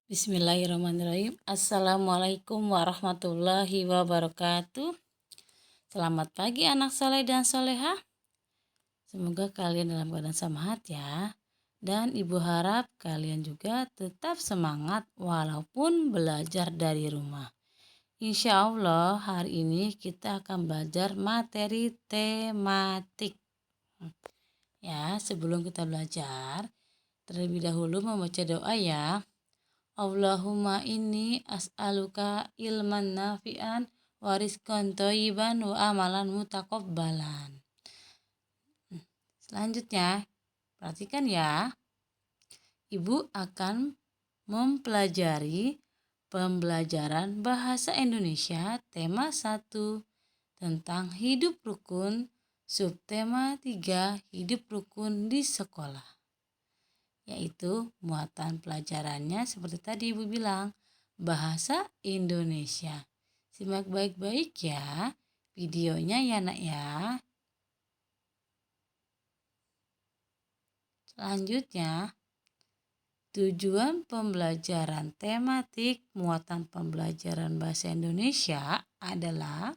Bismillahirrahmanirrahim. Assalamualaikum warahmatullahi wabarakatuh. Selamat pagi anak soleh dan soleha. Semoga kalian dalam keadaan sehat ya. Dan ibu harap kalian juga tetap semangat walaupun belajar dari rumah. Insya Allah hari ini kita akan belajar materi tematik. Ya, sebelum kita belajar, terlebih dahulu membaca doa ya. Allahumma inni as'aluka ilman nafi'an wa rizqan thayyiban wa amalan mutaqabbalan. Selanjutnya, perhatikan ya. Ibu akan mempelajari pembelajaran bahasa Indonesia tema 1 tentang hidup rukun, subtema 3 hidup rukun di sekolah. Yaitu muatan pelajarannya seperti tadi Ibu bilang, bahasa Indonesia. Simak baik-baik ya videonya ya nak ya. Selanjutnya, tujuan pembelajaran tematik muatan pembelajaran bahasa Indonesia adalah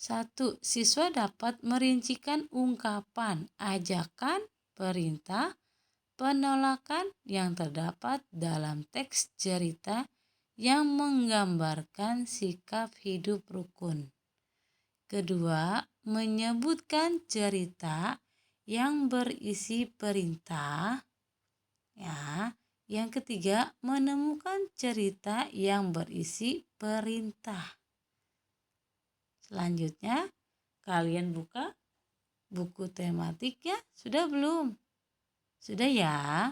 1. Siswa dapat merincikan ungkapan, ajakan, perintah, penolakan yang terdapat dalam teks cerita yang menggambarkan sikap hidup rukun. Kedua, menyebutkan cerita yang berisi perintah. Ya. Yang ketiga, menemukan cerita yang berisi perintah. Selanjutnya, kalian buka buku tematiknya. Sudah belum? Sudah ya?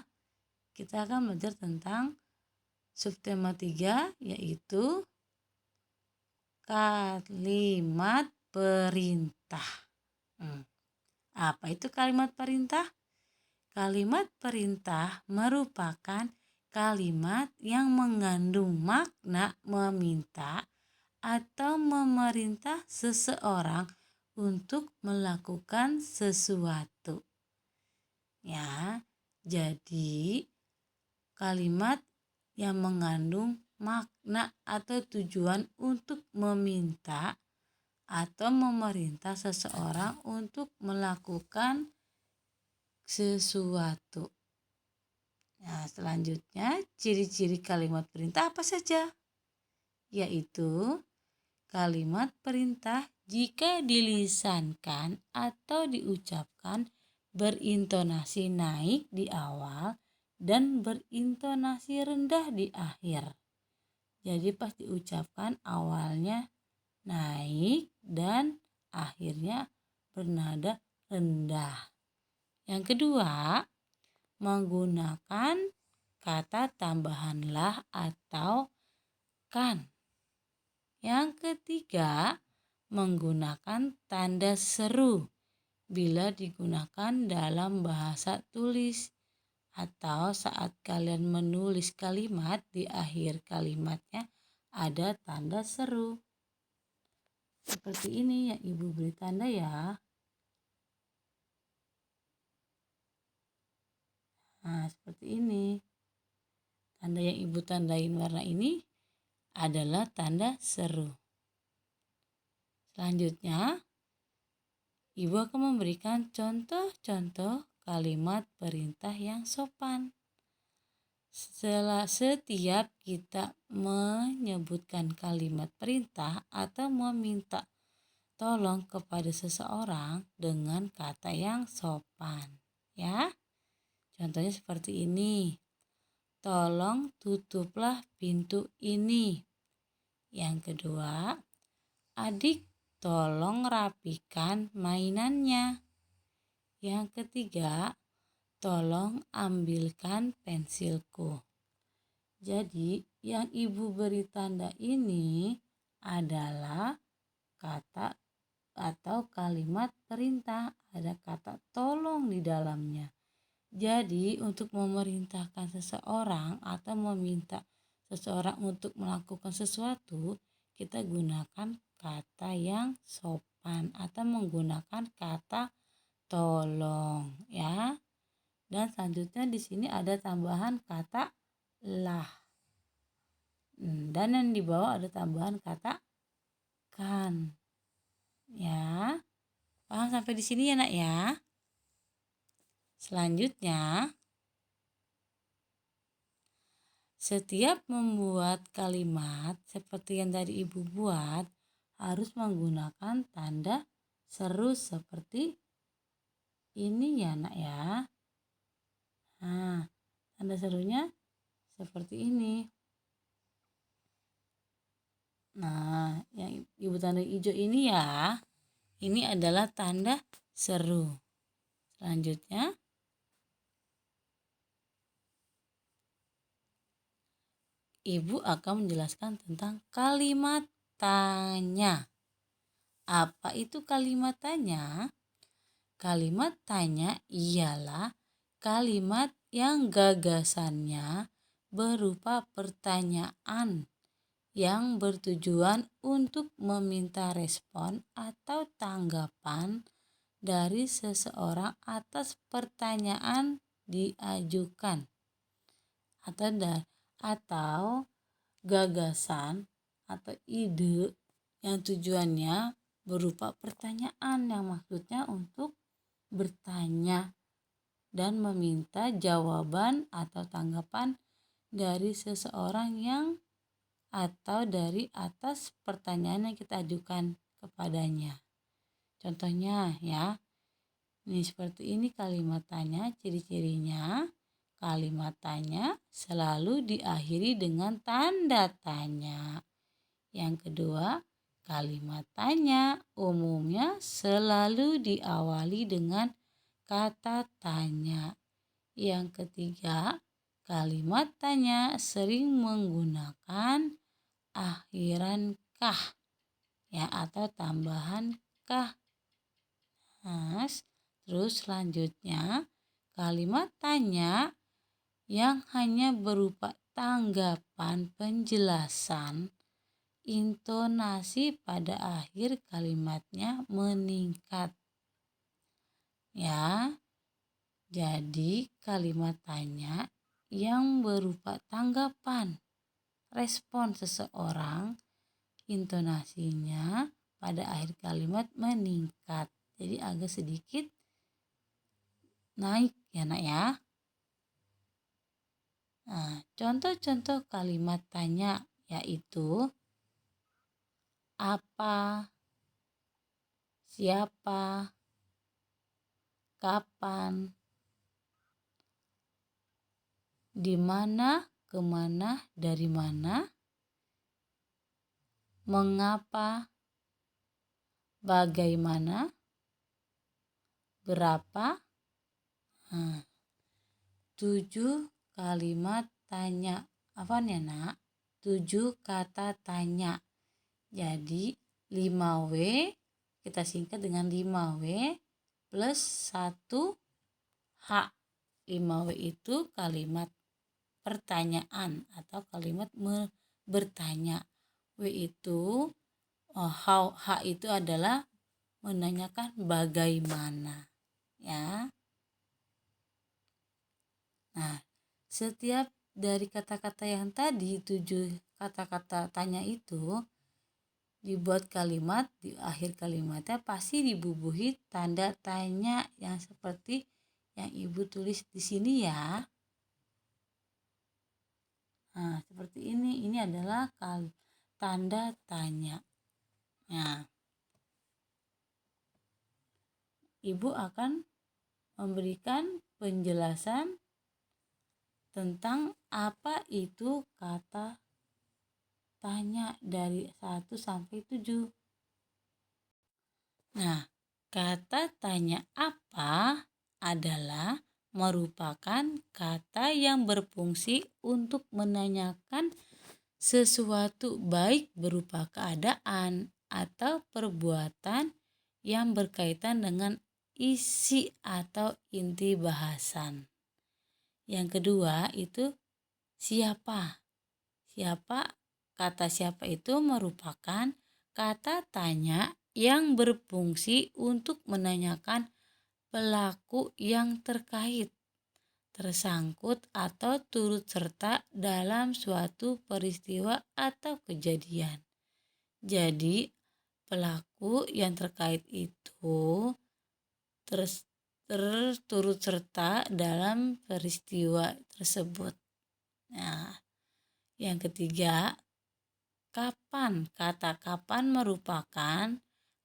Kita akan belajar tentang subtema 3 yaitu kalimat perintah. Apa itu kalimat perintah? Kalimat perintah merupakan kalimat yang mengandung makna meminta atau memerintah seseorang untuk melakukan sesuatu. Ya, jadi kalimat yang mengandung makna atau tujuan untuk meminta atau memerintah seseorang untuk melakukan sesuatu. Nah, selanjutnya ciri-ciri kalimat perintah apa saja? Yaitu kalimat perintah jika dilisankan atau diucapkan berintonasi naik di awal dan berintonasi rendah di akhir. Jadi pas diucapkan awalnya naik dan akhirnya bernada rendah. Yang kedua, menggunakan kata tambahan lah atau kan. Yang ketiga, menggunakan tanda seru bila digunakan dalam bahasa tulis atau saat kalian menulis kalimat di akhir kalimatnya ada tanda seru. Seperti ini yang Ibu beri tanda ya. Nah, seperti ini. Tanda yang Ibu tandain warna ini adalah tanda seru. Selanjutnya, Ibu akan memberikan contoh-contoh kalimat perintah yang sopan. Setelah setiap kita menyebutkan kalimat perintah atau meminta tolong kepada seseorang dengan kata yang sopan, ya. Contohnya seperti ini. Tolong tutuplah pintu ini. Yang kedua, adik tolong rapikan mainannya. Yang ketiga, tolong ambilkan pensilku. Jadi yang Ibu beri tanda ini adalah kata atau kalimat perintah. Ada kata tolong di dalamnya. Jadi untuk memerintahkan seseorang atau meminta seseorang untuk melakukan sesuatu, kita gunakan kata yang sopan atau menggunakan kata tolong ya. Dan selanjutnya di sini ada tambahan kata lah. Dan yang di bawah ada tambahan kata kan. Ya, paham sampai di sini ya nak ya? Selanjutnya, setiap membuat kalimat seperti yang tadi ibu buat harus menggunakan tanda seru seperti ini ya nak ya. Nah, tanda serunya seperti ini. Nah, yang ibu tanda hijau ini ya, ini adalah tanda seru. Selanjutnya, ibu akan menjelaskan tentang kalimat tanya. Apa itu kalimat tanya? Kalimat tanya ialah kalimat yang gagasannya berupa pertanyaan yang bertujuan untuk meminta respon atau tanggapan dari seseorang atas pertanyaan diajukan atau gagasan atau ide yang tujuannya berupa pertanyaan yang maksudnya untuk bertanya dan meminta jawaban atau tanggapan dari seseorang yang atau dari atas pertanyaan yang kita ajukan kepadanya. Contohnya ya, ini seperti ini kalimat tanya, ciri-cirinya. Kalimat tanya selalu diakhiri dengan tanda tanya. Yang kedua, kalimat tanya umumnya selalu diawali dengan kata tanya. Yang ketiga, kalimat tanya sering menggunakan akhiran kah ya atau tambahan kah. Nah, terus selanjutnya kalimat tanya yang hanya berupa tanggapan penjelasan, intonasi pada akhir kalimatnya meningkat. Ya, jadi kalimat tanya yang berupa tanggapan, respon seseorang, intonasinya pada akhir kalimat meningkat. Jadi agak sedikit naik ya nak ya. Nah, contoh-contoh kalimat tanya yaitu apa, siapa, kapan, di mana, kemana, dari mana, mengapa, bagaimana, berapa. Nah, 7 kalimat tanya. Apa nih nak? 7 kata tanya. Jadi 5W kita singkat dengan 5W plus 1H. 5W itu kalimat pertanyaan atau kalimat bertanya. W itu H itu adalah menanyakan bagaimana ya. Nah, setiap dari kata-kata yang tadi 7 kata-kata tanya itu dibuat kalimat, di akhir kalimatnya pasti dibubuhi tanda tanya yang seperti yang ibu tulis di sini ya. Nah, seperti ini adalah tanda tanya. Nah, ibu akan memberikan penjelasan tentang apa itu kata tanya dari 1 sampai 7. Nah, kata tanya apa adalah merupakan kata yang berfungsi untuk menanyakan sesuatu baik berupa keadaan atau perbuatan yang berkaitan dengan isi atau inti bahasan. Yang kedua itu siapa. Kata siapa itu merupakan kata tanya yang berfungsi untuk menanyakan pelaku yang terkait tersangkut atau turut serta dalam suatu peristiwa atau kejadian. Jadi pelaku yang terkait itu turut serta dalam peristiwa tersebut. Nah, yang ketiga, kapan. Kata kapan merupakan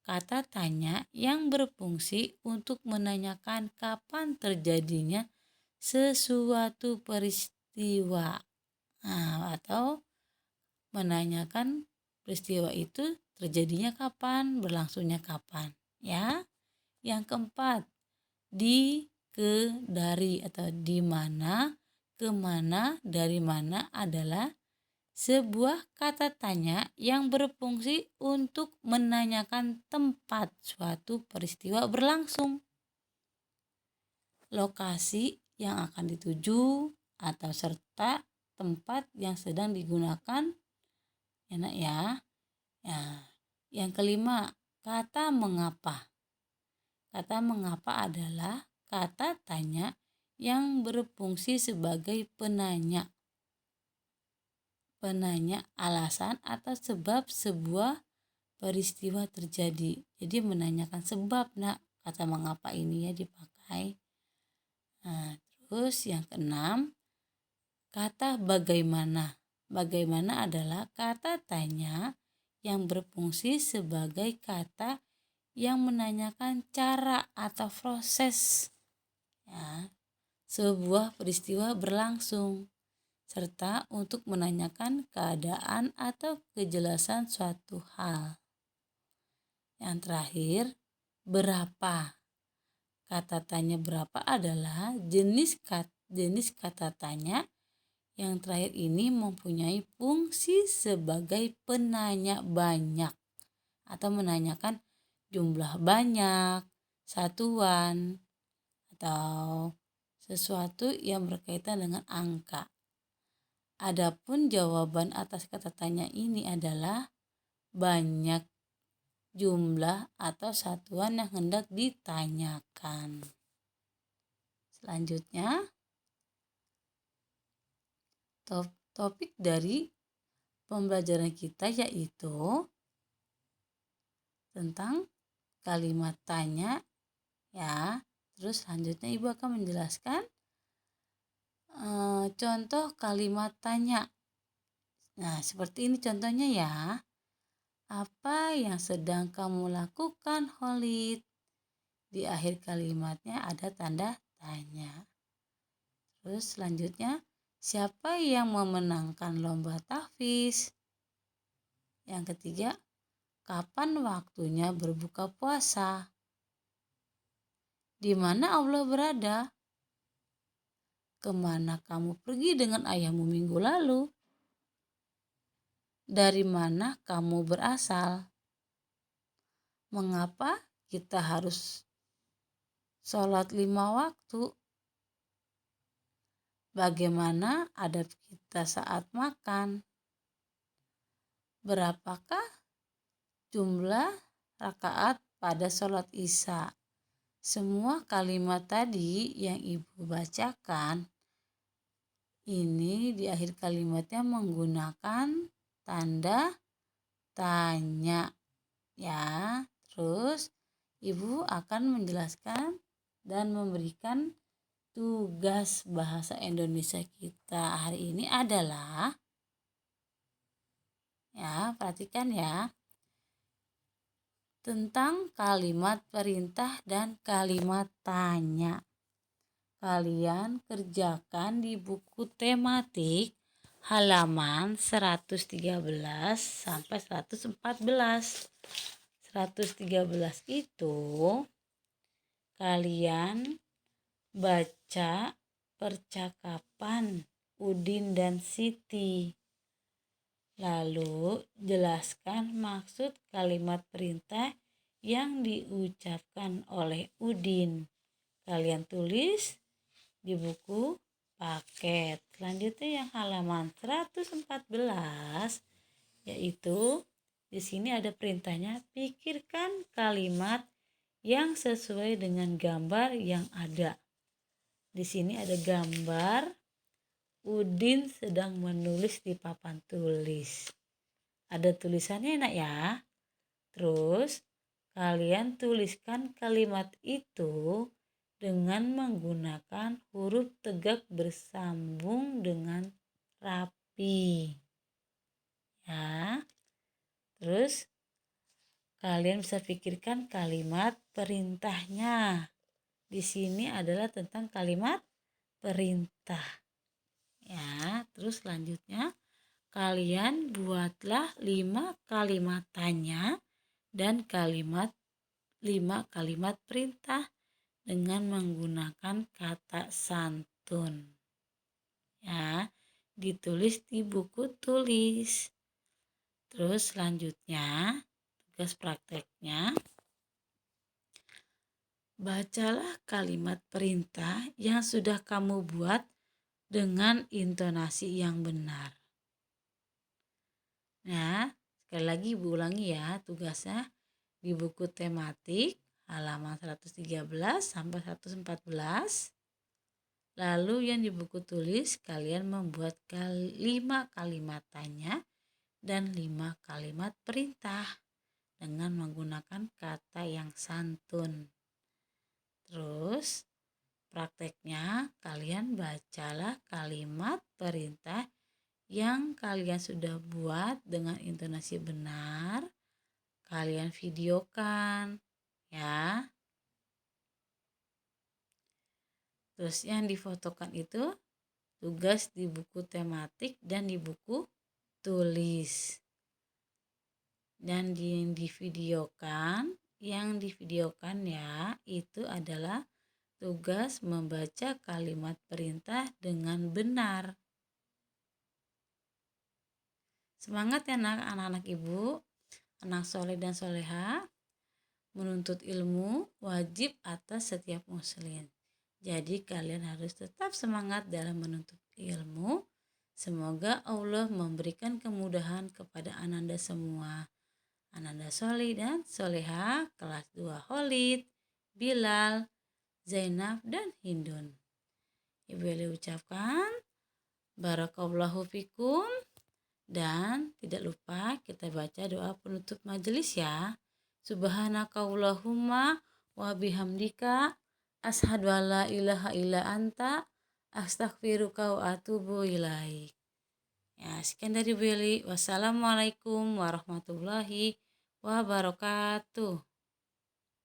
kata tanya yang berfungsi untuk menanyakan kapan terjadinya sesuatu peristiwa, atau menanyakan peristiwa itu terjadinya kapan, berlangsungnya kapan, ya. Yang keempat, di, ke, dari atau di mana, kemana, dari mana adalah sebuah kata tanya yang berfungsi untuk menanyakan tempat suatu peristiwa berlangsung, lokasi yang akan dituju, atau serta tempat yang sedang digunakan, ya nak ya. Yang kelima, kata mengapa. Kata mengapa adalah kata tanya yang berfungsi sebagai penanya alasan atau sebab sebuah peristiwa terjadi. Jadi menanyakan sebab, nak, kata mengapa ini ya dipakai. Terus yang keenam, kata bagaimana. Bagaimana adalah kata tanya yang berfungsi sebagai kata yang menanyakan cara atau proses, ya, sebuah peristiwa berlangsung, serta untuk menanyakan keadaan atau kejelasan suatu hal. Yang terakhir, berapa. Kata tanya berapa adalah jenis kata tanya yang terakhir ini mempunyai fungsi sebagai penanya banyak atau menanyakan jumlah banyak, satuan, atau sesuatu yang berkaitan dengan angka. Adapun jawaban atas kata tanya ini adalah banyak, jumlah, atau satuan yang hendak ditanyakan. Selanjutnya, topik dari pembelajaran kita yaitu tentang kalimat tanya, ya. Terus selanjutnya Ibu akan menjelaskan contoh kalimat tanya. Nah, seperti ini contohnya ya. Apa yang sedang kamu lakukan, Khalid? Di akhir kalimatnya ada tanda tanya. Terus selanjutnya, siapa yang memenangkan lomba tahfiz? Yang ketiga, kapan waktunya berbuka puasa? Di mana Allah berada? Kemana kamu pergi dengan ayahmu minggu lalu? Dari mana kamu berasal? Mengapa kita harus sholat 5 waktu? Bagaimana adab kita saat makan? Berapakah jumlah rakaat pada sholat isya? Semua kalimat tadi yang Ibu bacakan ini di akhir kalimatnya menggunakan tanda tanya, ya. Terus Ibu akan menjelaskan dan memberikan tugas bahasa Indonesia kita hari ini adalah, ya, perhatikan ya, tentang kalimat perintah dan kalimat tanya. Kalian kerjakan di buku tematik halaman 113 sampai 114. 113 itu kalian baca percakapan Udin dan Siti. Lalu jelaskan maksud kalimat perintah yang diucapkan oleh Udin. Kalian tulis di buku paket. Selanjutnya yang halaman 114, yaitu di sini ada perintahnya, pikirkan kalimat yang sesuai dengan gambar yang ada. Di sini ada gambar Udin sedang menulis di papan tulis. Ada tulisannya nak ya. Terus kalian tuliskan kalimat itu dengan menggunakan huruf tegak bersambung dengan rapi. Ya. Terus kalian bisa pikirkan kalimat perintahnya. Di sini adalah tentang kalimat perintah. Ya, terus selanjutnya kalian buatlah 5 kalimat tanya dan 5 kalimat perintah dengan menggunakan kata santun. Ya, ditulis di buku tulis. Terus selanjutnya tugas prakteknya, bacalah kalimat perintah yang sudah kamu buat dengan intonasi yang benar. Nah, sekali lagi Ibu ulangi ya tugasnya di buku tematik halaman 113 sampai 114. Lalu yang di buku tulis kalian membuat 5 kalimat tanya dan 5 kalimat perintah dengan menggunakan kata yang santun. Terus prakteknya kalian bacalah kalimat perintah yang kalian sudah buat dengan intonasi benar. Kalian videokan ya. Terus yang difotokan itu tugas di buku tematik dan di buku tulis. Dan yang divideokan ya itu adalah tugas membaca kalimat perintah dengan benar. Semangat ya anak-anak Ibu, anak soleh dan soleha. Menuntut ilmu wajib atas setiap muslim. Jadi kalian harus tetap semangat dalam menuntut ilmu. Semoga Allah memberikan kemudahan kepada ananda semua. Ananda soleh dan soleha kelas 2 Khalid, Bilal, Zainab dan Hindun. Ibu Eli ucapkan barakallahu fikum. Dan tidak lupa kita baca doa penutup majelis ya. Subhanakallahumma wa bihamdika asyhadu alla ilaha illa anta astaghfiruka wa atubu ilaik. Ya, sekian dari Beli. Wassalamualaikum warahmatullahi wabarakatuh.